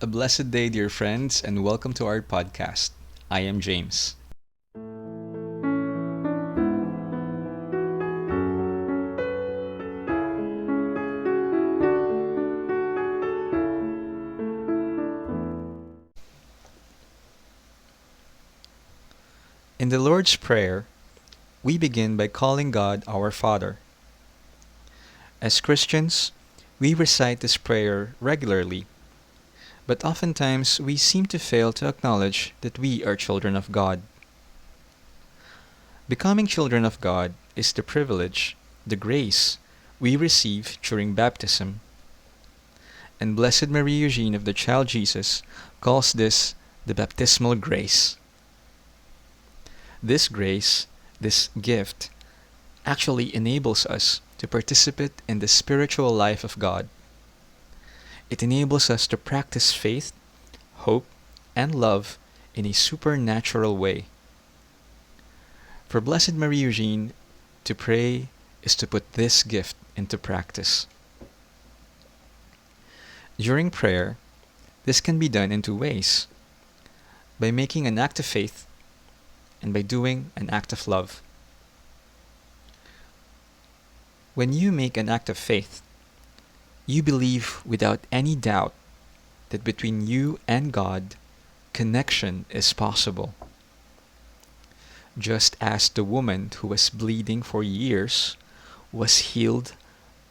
A blessed day, dear friends, and welcome to our podcast. I am James. In the Lord's Prayer, we begin by calling God our Father. As Christians, we recite this prayer regularly, but oftentimes we seem to fail to acknowledge that we are children of God. Becoming children of God is the privilege, the grace, we receive during baptism. And Blessed Marie Eugene of the Child Jesus calls this the baptismal grace. This grace, this gift, actually enables us to participate in the spiritual life of God. It enables us to practice faith, hope, and love in a supernatural way. For Blessed Marie Eugene, to pray is to put this gift into practice. During prayer, this can be done in two ways: by making an act of faith and by doing an act of love. When you make an act of faith, you believe without any doubt that between you and God, connection is possible. Just as the woman who was bleeding for years was healed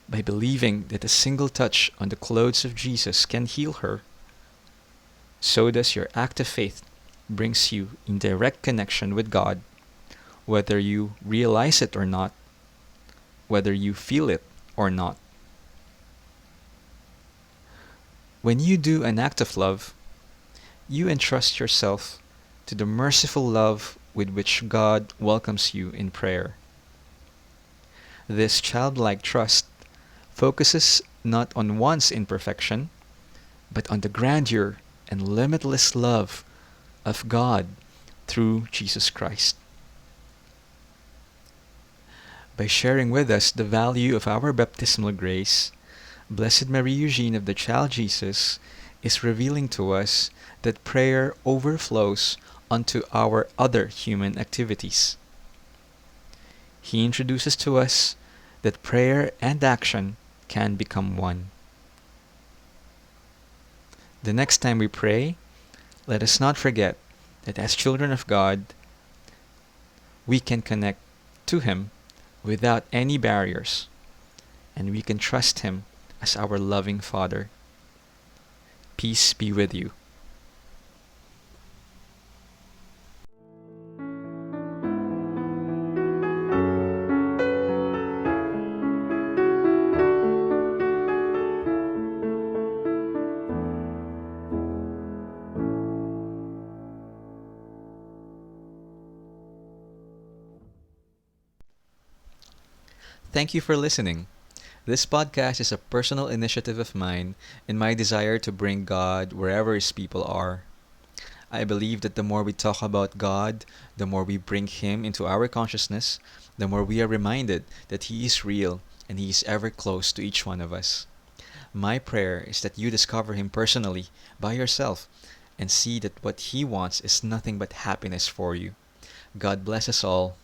by believing that a single touch on the clothes of Jesus can heal her, so does your act of faith brings you in direct connection with God, whether you realize it or not, whether you feel it or not. When you do an act of love, you entrust yourself to the merciful love with which God welcomes you in prayer. This childlike trust focuses not on one's imperfection, but on the grandeur and limitless love of God through Jesus Christ. By sharing with us the value of our baptismal grace, Blessed Marie Eugene of the Child Jesus is revealing to us that prayer overflows onto our other human activities. He introduces to us that prayer and action can become one. The next time we pray, let us not forget that as children of God, we can connect to Him without any barriers, and we can trust Him as our loving Father. Peace be with you. Thank you for listening. This podcast is a personal initiative of mine in my desire to bring God wherever His people are. I believe that the more we talk about God, the more we bring Him into our consciousness, the more we are reminded that He is real and He is ever close to each one of us. My prayer is that you discover Him personally by yourself and see that what He wants is nothing but happiness for you. God bless us all.